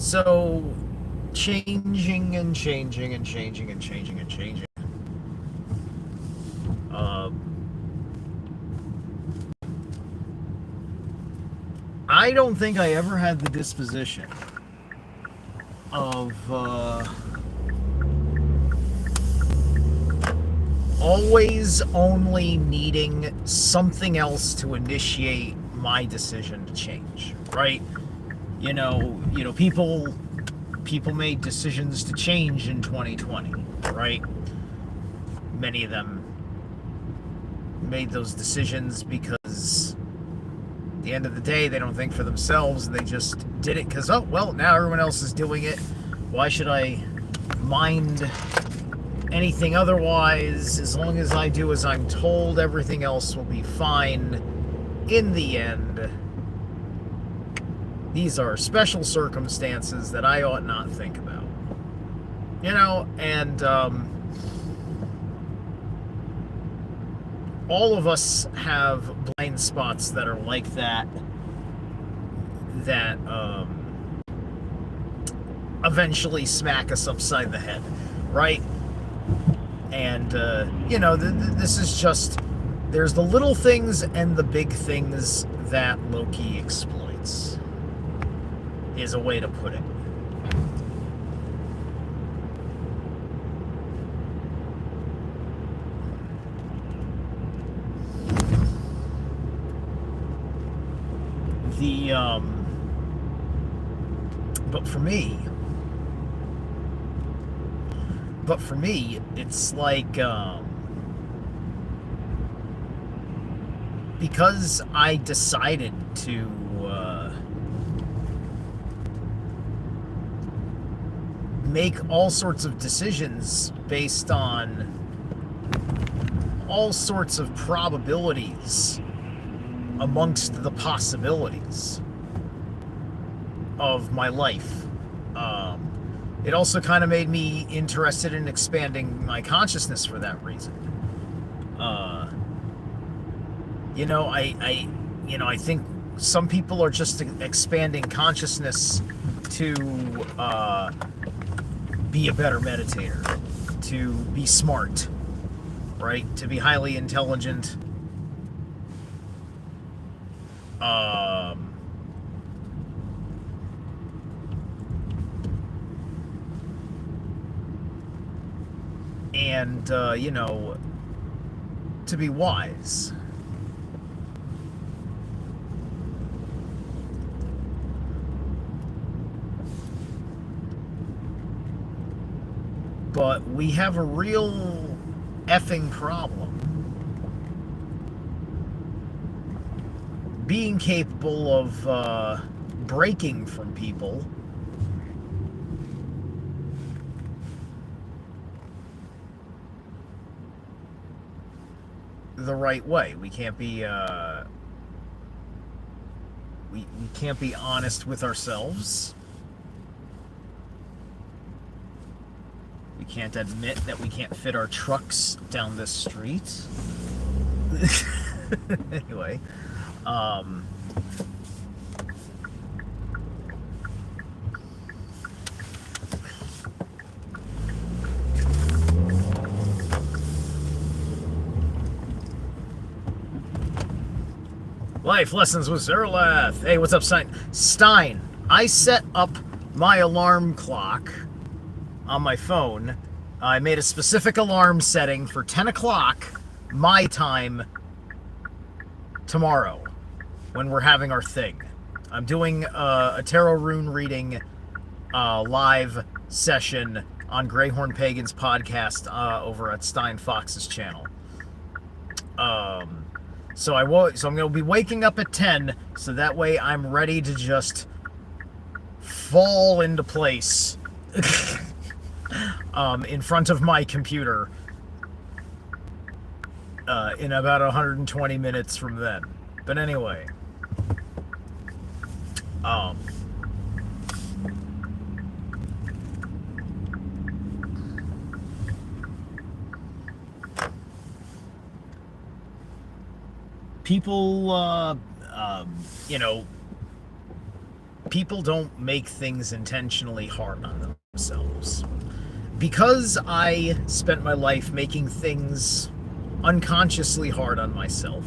So, changing and changing and changing and changing and changing. Uh, I don't think I ever had the disposition of always only needing something else to initiate my decision to change. Right? People made decisions to change in 2020. Right? Many of them made those decisions because at the end of the day they don't think for themselves, and they just did it because, oh well, now everyone else is doing it, why should I mind anything otherwise? As long as I do as I'm told, everything else will be fine in the end. These are special circumstances that I ought not think about, and all of us have blind spots that are like that eventually smack us upside the head, right? And this is just, there's the little things and the big things that Loki exploits, is a way to put it. The but for me it's like, because I decided to make all sorts of decisions based on all sorts of probabilities amongst the possibilities of my life. It also kind of made me interested in expanding my consciousness for that reason. I think some people are just expanding consciousness to be a better meditator, to be smart, right? To be highly intelligent. And to be wise. But we have a real effing problem being capable of breaking from people the right way. We can't be we can't be honest with ourselves. We can't admit that we can't fit our trucks down this street. Anyway, Life Lessons with Zerlath. Hey, what's up, Stein? I set up my alarm clock on my phone. I made a specific alarm setting for 10 o'clock my time tomorrow when we're having our thing. I'm doing a tarot rune reading live session on Greyhorn Pagan's podcast over at Stein Fox's channel. So I'm going to be waking up at 10, so that way I'm ready to just fall into place in front of my computer in about 120 minutes from then. But anyway, people, people don't make things intentionally hard on themselves. Because I spent my life making things unconsciously hard on myself,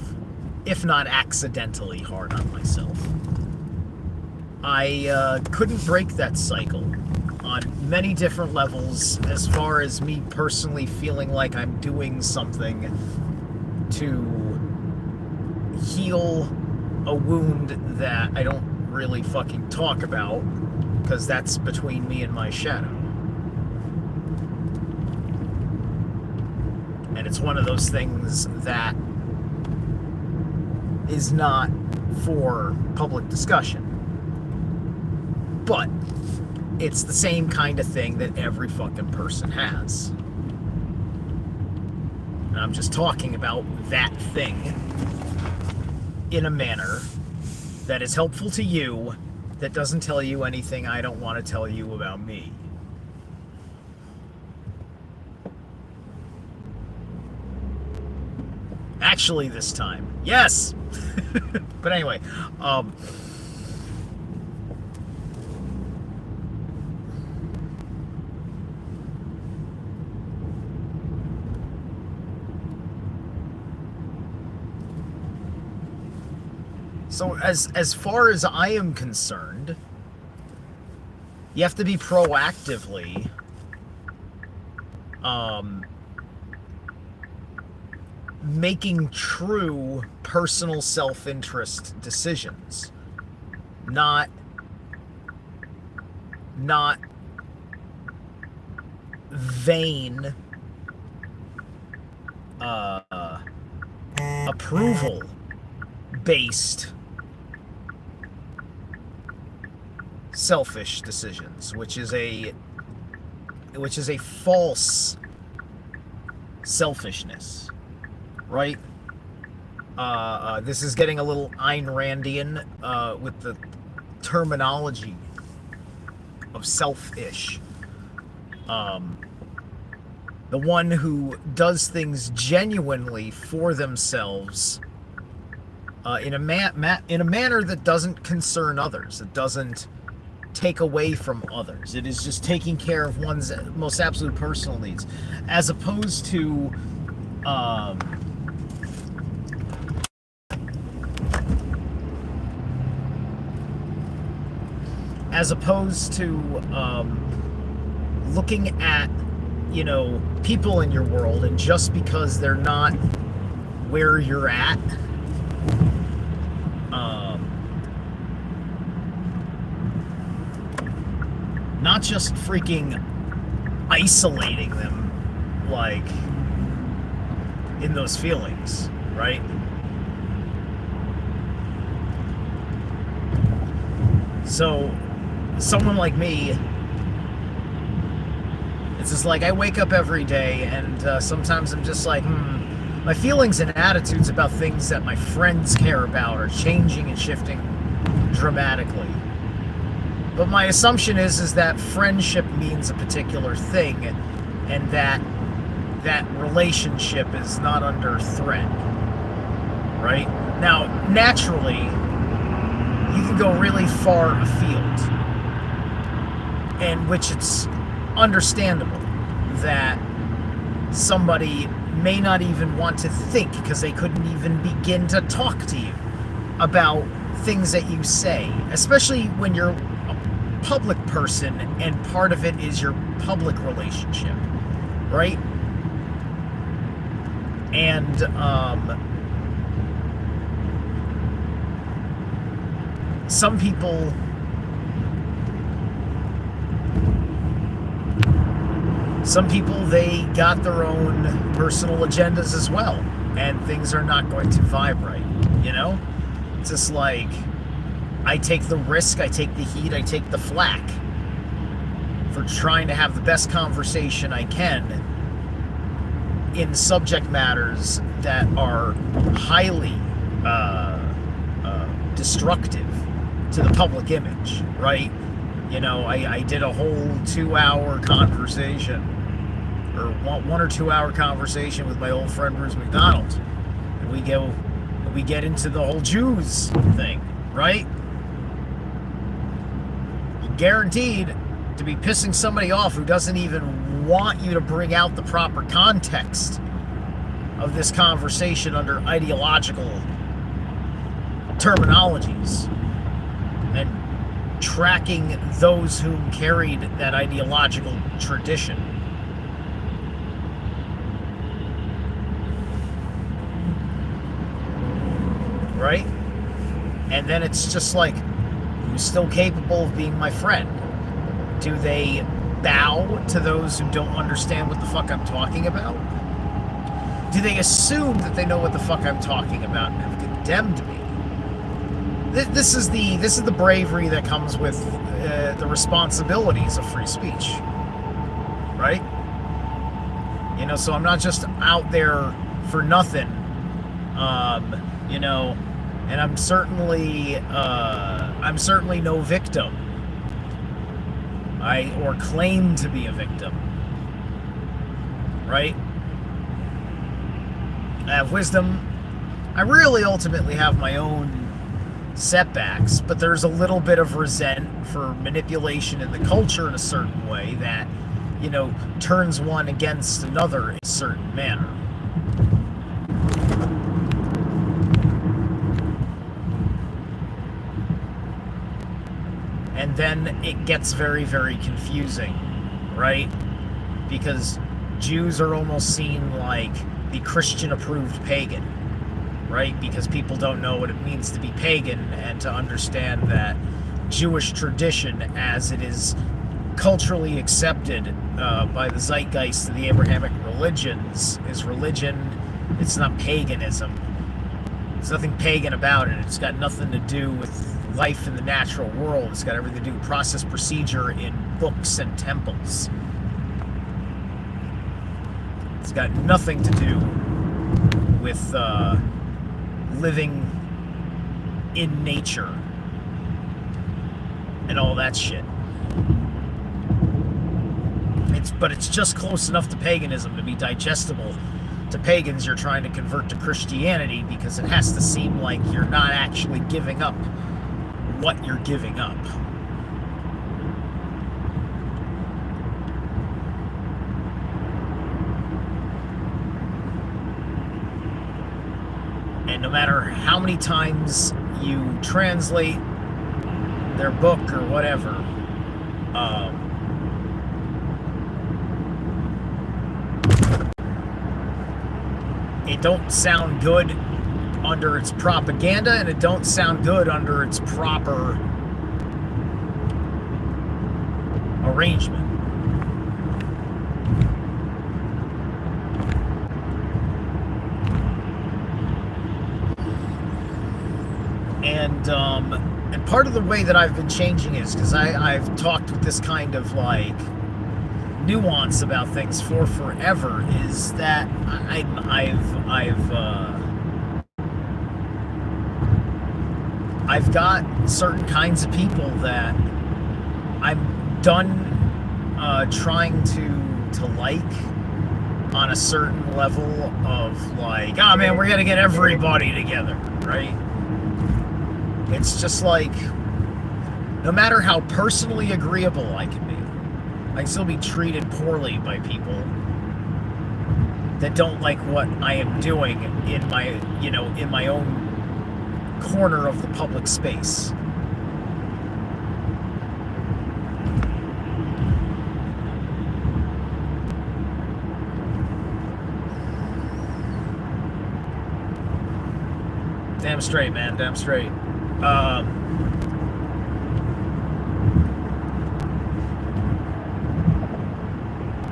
if not accidentally hard on myself, I couldn't break that cycle on many different levels, as far as me personally feeling like I'm doing something to heal a wound that I don't really fucking talk about, because that's between me and my shadow. And it's one of those things that is not for public discussion. But it's the same kind of thing that every fucking person has. And I'm just talking about that thing in a manner that is helpful to you, that doesn't tell you anything I don't want to tell you about me. Actually, this time. Yes! But anyway, so as far as I am concerned, you have to be proactively making true personal self-interest decisions, not vain approval based selfish decisions, which is a false selfishness, right? This is getting a little Ayn Randian with the terminology of selfish. The one who does things genuinely for themselves in a manner that doesn't concern others, it doesn't take away from others. It is just taking care of one's most absolute personal needs, as opposed to looking at, people in your world, and just because they're not where you're at, not just freaking isolating them, like, in those feelings, right? So, someone like me, it's just like, I wake up every day, and sometimes I'm just like, my feelings and attitudes about things that my friends care about are changing and shifting dramatically. But my assumption is that friendship means a particular thing, and that relationship is not under threat, right? Now, naturally, you can go really far afield, and which it's understandable that somebody may not even want to think, because they couldn't even begin to talk to you about things that you say, especially when you're a public person and part of it is your public relationship, right? And some people they got their own personal agendas as well, and things are not going to vibe right, It's just like, I take the risk, I take the heat, I take the flack for trying to have the best conversation I can in subject matters that are highly destructive to the public image, right? I did a whole 2-hour conversation, or 1 or 2 hour conversation with my old friend Bruce McDonald, and we get into the whole Jews thing, right? guaranteed to be pissing somebody off who doesn't even want you to bring out the proper context of this conversation under ideological terminologies and tracking those who carried that ideological tradition. Right? And then it's just like, who's still capable of being my friend? Do they bow to those who don't understand what the fuck I'm talking about? Do they assume that they know what the fuck I'm talking about and have condemned me? This is the bravery that comes with the responsibilities of free speech, right? You know, so I'm not just out there for nothing, you know, and I'm certainly no victim. Or claim to be a victim, right? I have wisdom. I really ultimately have my own setbacks, but there's a little bit of resent for manipulation in the culture in a certain way that, you know, turns one against another in a certain manner. And then it gets very, very confusing, right? Because Jews are almost seen like the Christian-approved pagan, right? Because people don't know what it means to be pagan and to understand that Jewish tradition, as it is culturally accepted by the zeitgeist of the Abrahamic religions, is religion. It's not paganism. There's nothing pagan about it. It's got nothing to do with life in the natural world. It's got everything to do with process, procedure in books and temples. It's got nothing to do with living in nature and all that shit. But it's just close enough to paganism to be digestible to pagans you're trying to convert to Christianity, because it has to seem like you're not actually giving up what you're giving up. And no matter how many times you translate their book or whatever, it don't sound good under its propaganda, and it don't sound good under its proper arrangement. And part of the way that I've been changing is because I've talked with this kind of like nuance about things for forever, is that I've got certain kinds of people that I'm done trying to like on a certain level of like, oh man, we're gonna get everybody together, right? It's just like, no matter how personally agreeable I can be, I can still be treated poorly by people that don't like what I am doing in my own corner of the public space. Damn straight, man. Damn straight.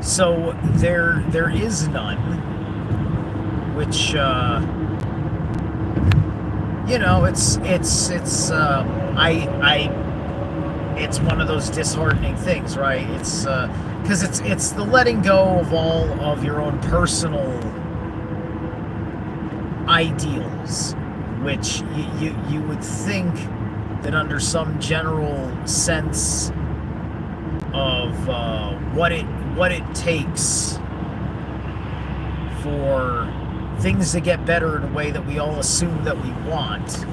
So there is none, which it's one of those disheartening things, right? It's because it's the letting go of all of your own personal ideals, which you would think that under some general sense of what it takes for things to get better in a way that we all assume that we want,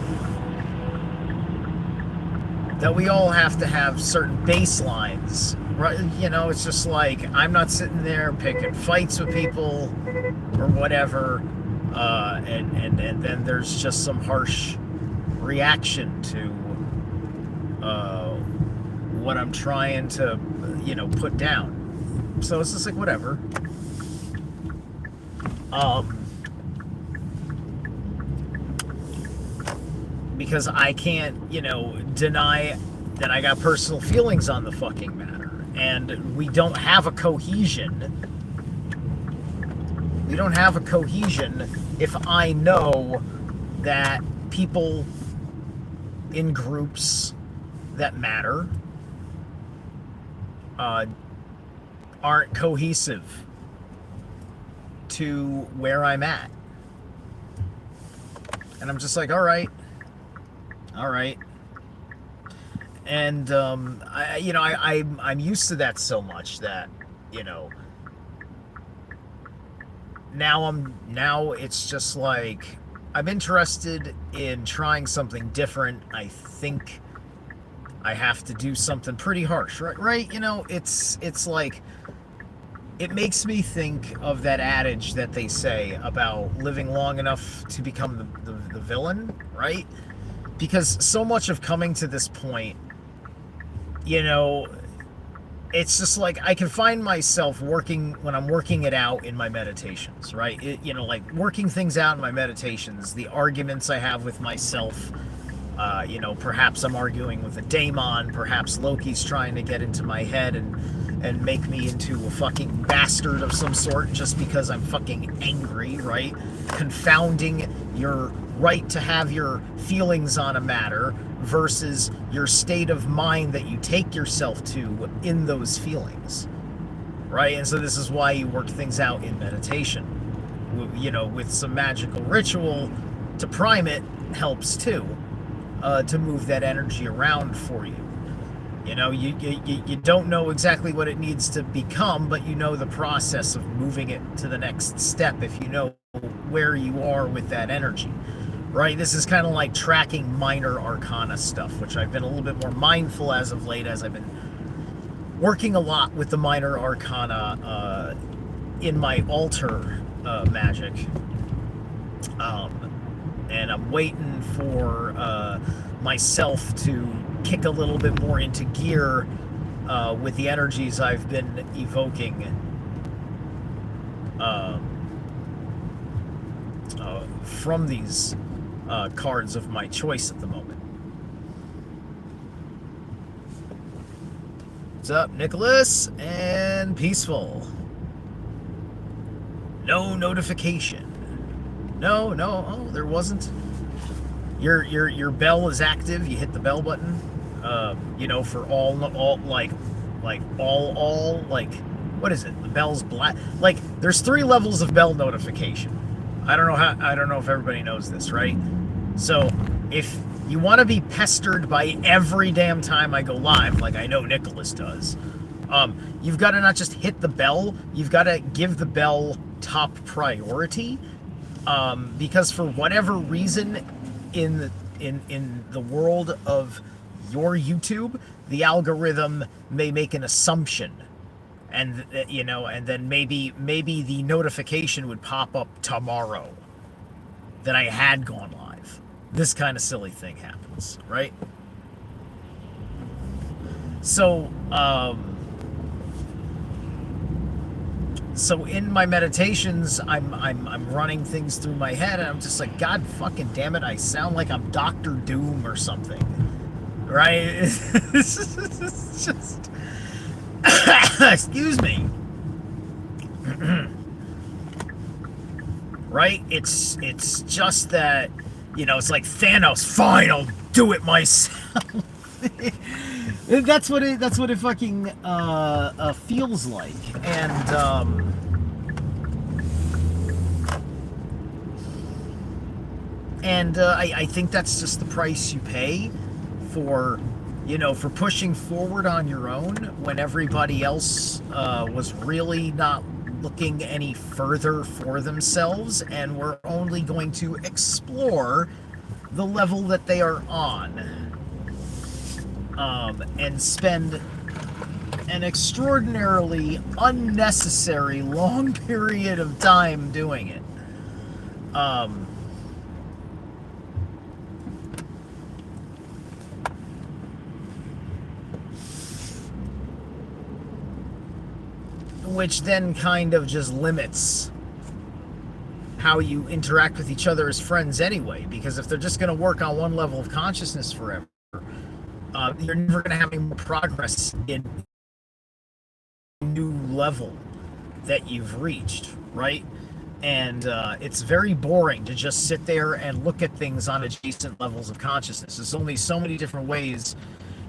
that we all have to have certain baselines, right? You know, it's just like I'm not sitting there picking fights with people or whatever, and then there's just some harsh reaction to what I'm trying to, you know, put down. So it's just like whatever. Because I can't, you know, deny that I got personal feelings on the fucking matter. And we don't have a cohesion. We don't have a cohesion if I know that people in groups that matter aren't cohesive to where I'm at. And I'm just like, all right. And I'm used to that so much that, you know, now it's just like I'm interested in trying something different. I think I have to do something pretty harsh, right? You know, it's like it makes me think of that adage that they say about living long enough to become the villain, right? Because so much of coming to this point, you know, it's just like I can find myself when I'm working it out in my meditations, right? You know, like working things out in my meditations, the arguments I have with myself, you know, perhaps I'm arguing with a daemon, perhaps Loki's trying to get into my head and make me into a fucking bastard of some sort just because I'm fucking angry, right? Confounding your right to have your feelings on a matter versus your state of mind that you take yourself to in those feelings, right? And so this is why you work things out in meditation. You know, with some magical ritual to prime it helps too, to move that energy around for you. You know, you don't know exactly what it needs to become, but you know the process of moving it to the next step if you know where you are with that energy, right? This is kind of like tracking minor arcana stuff, which I've been a little bit more mindful as of late, as I've been working a lot with the minor arcana in my altar magic. And I'm waiting for myself to kick a little bit more into gear with the energies I've been evoking from these cards of my choice at the moment. What's up, Nicholas? And Peaceful. No notification. No, oh, there wasn't. Your bell is active. You hit the bell button. You know, for all like what is it? The bell's black. Like there's 3 levels of bell notification. I don't know if everybody knows this, right? So if you want to be pestered by every damn time I go live, like I know Nicholas does, you've got to not just hit the bell. You've got to give the bell top priority. Because for whatever reason in the world of your YouTube, the algorithm may make an assumption, and you know, and then maybe the notification would pop up tomorrow that I had gone live. This kind of silly thing happens, right? So So in my meditations, I'm running things through my head, and I'm just like, God fucking damn it, I sound like I'm Doctor Doom or something, right? It's just, excuse me, right? It's just that, you know, it's like Thanos. Fine, I'll do it myself. That's what it fucking feels like, and I think that's just the price you pay for, you know, for pushing forward on your own when everybody else was really not looking any further for themselves and were only going to explore the level that they are on. and spend an extraordinarily unnecessary long period of time doing it. Which then kind of just limits how you interact with each other as friends anyway, because if they're just going to work on one level of consciousness forever, you're never going to have any more progress in a new level that you've reached, right? And it's very boring to just sit there and look at things on adjacent levels of consciousness. There's only so many different ways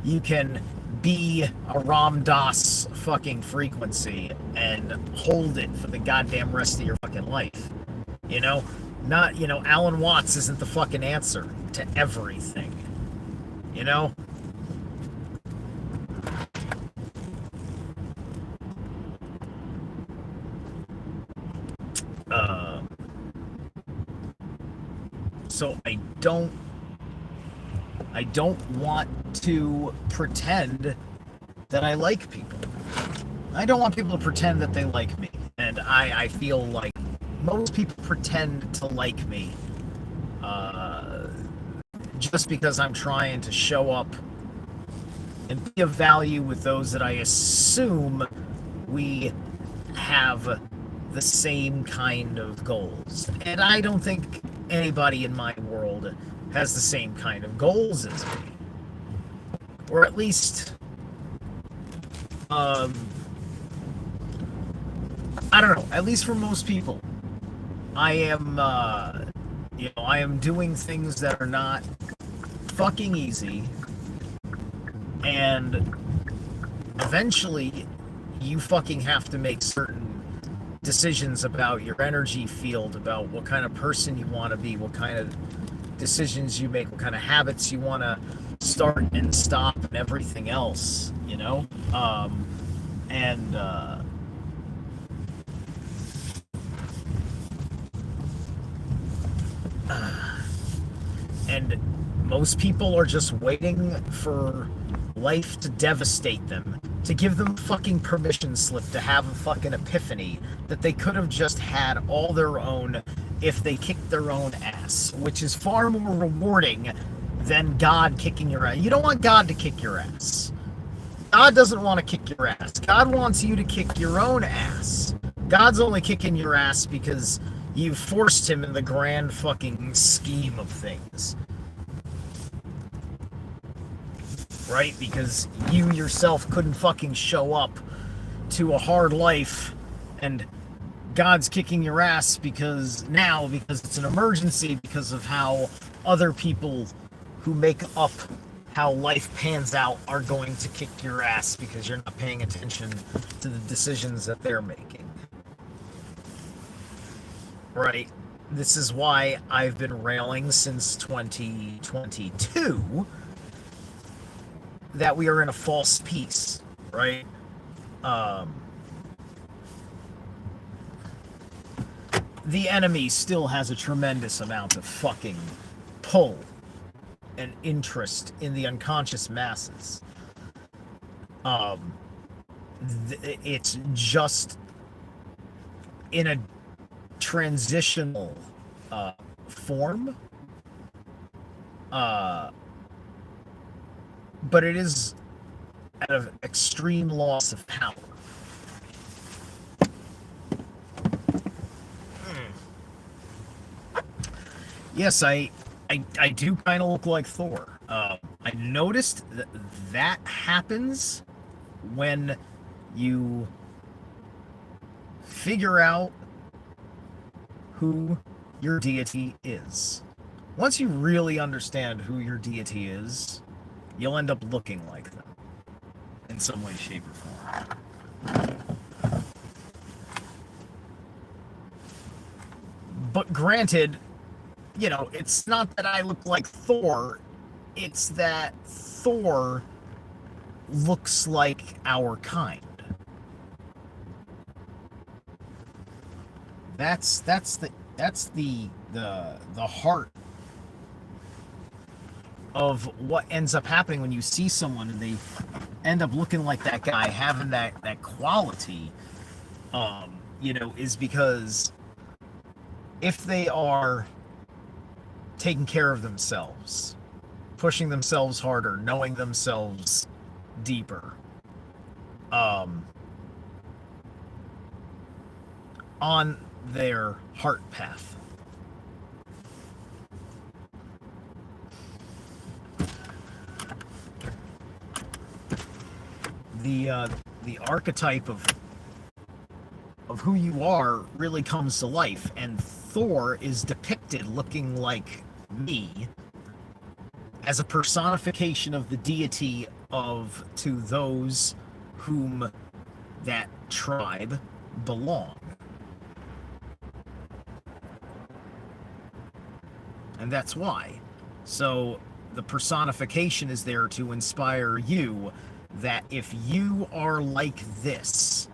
you can be a Ram Dass fucking frequency and hold it for the goddamn rest of your fucking life. You know? Not, Alan Watts isn't the fucking answer to everything. You know? So I don't want to pretend that I like people. I don't want people to pretend that they like me. And I feel like most people pretend to like me just because I'm trying to show up and be of value with those that I assume we have the same kind of goals. And I don't think anybody in my world has the same kind of goals as me. Or at least, I don't know, at least for most people. I am, I am doing things that are not fucking easy. And eventually, you fucking have to make certain decisions about your energy field, about what kind of person you want to be, what kind of decisions you make, what kind of habits you want to start and stop, and everything else, and most people are just waiting for life to devastate them, to give them fucking permission slip to have a fucking epiphany that they could have just had all their own if they kicked their own ass, which is far more rewarding than God kicking your ass. You don't want God to kick your ass. God doesn't want to kick your ass. God wants you to kick your own ass. God's only kicking your ass because you forced him in the grand fucking scheme of things. Right? Because you yourself couldn't fucking show up to a hard life, and God's kicking your ass because it's an emergency, because of how other people who make up how life pans out are going to kick your ass because you're not paying attention to the decisions that they're making. Right? This is why I've been railing since 2022 that we are in a false peace, right? The enemy still has a tremendous amount of fucking pull and interest in the unconscious masses. It's just in a transitional form, but it is at an extreme loss of power. Yes, I do kind of look like Thor. I noticed that happens when you figure out who your deity is. Once you really understand who your deity is, you'll end up looking like them in some way, shape, or form. But granted, it's not that I look like Thor, it's that Thor looks like our kind. That's the heart of what ends up happening when you see someone and they end up looking like that guy, having that quality, is because if they are taking care of themselves, pushing themselves harder, knowing themselves deeper, on their heart path. The archetype of who you are really comes to life, and Thor is depicted looking like me as a personification of the deity of to those whom that tribe belong. And that's why. So the personification is there to inspire you that if you are like this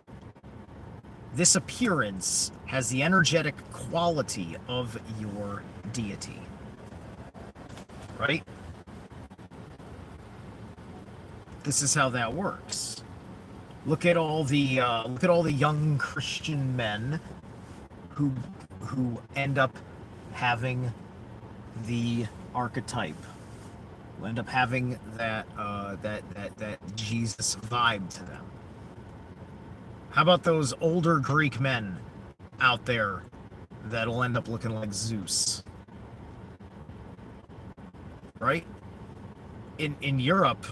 appearance has the energetic quality of your deity. Right? This is how that works. Look at all the young Christian men who end up having the archetype, who end up having that Jesus vibe to them. How about those older Greek men out there that'll end up looking like Zeus? Right? In Europe,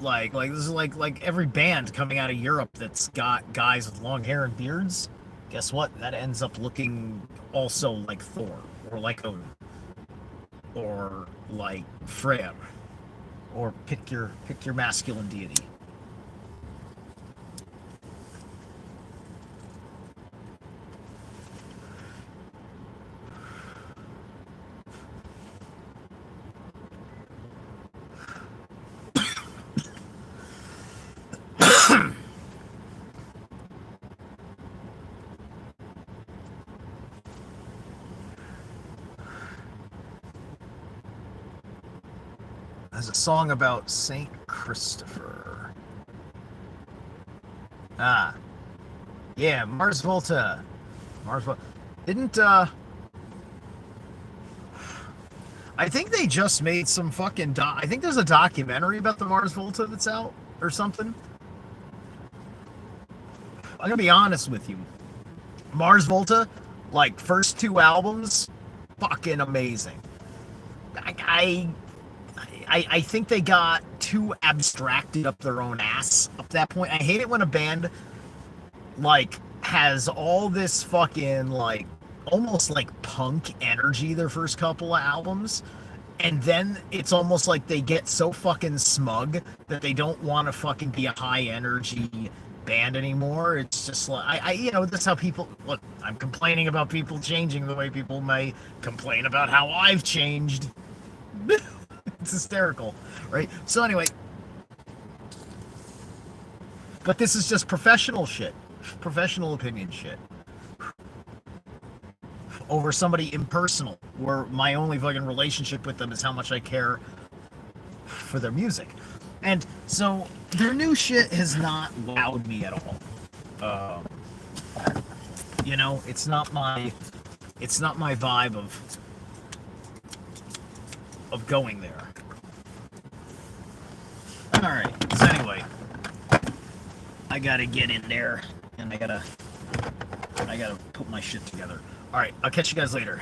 like this is like every band coming out of Europe that's got guys with long hair and beards. Guess what? That ends up looking also like Thor, or like Odin, or like Freya, or pick your masculine deity. There's a song about Saint Christopher. Ah. Yeah, Mars Volta. Didn't, I think they just made some fucking I think there's a documentary about the Mars Volta that's out, or something. I'm gonna be honest with you. Mars Volta, like, first two albums, fucking amazing. I think they got too abstracted up their own ass up that point. I hate it when a band, like, has all this fucking, like, almost like punk energy their first couple of albums, and then it's almost like they get so fucking smug that they don't want to fucking be a high energy band anymore. It's just like, that's how people look. I'm complaining about people changing the way people may complain about how I've changed. It's hysterical, right? So anyway, but this is just professional shit, professional opinion shit, over somebody impersonal, where my only fucking relationship with them is how much I care for their music. And so their new shit has not wowed me at all. It's not my vibe of going there. Alright, so anyway, I gotta get in there, and I gotta put my shit together. Alright, I'll catch you guys later.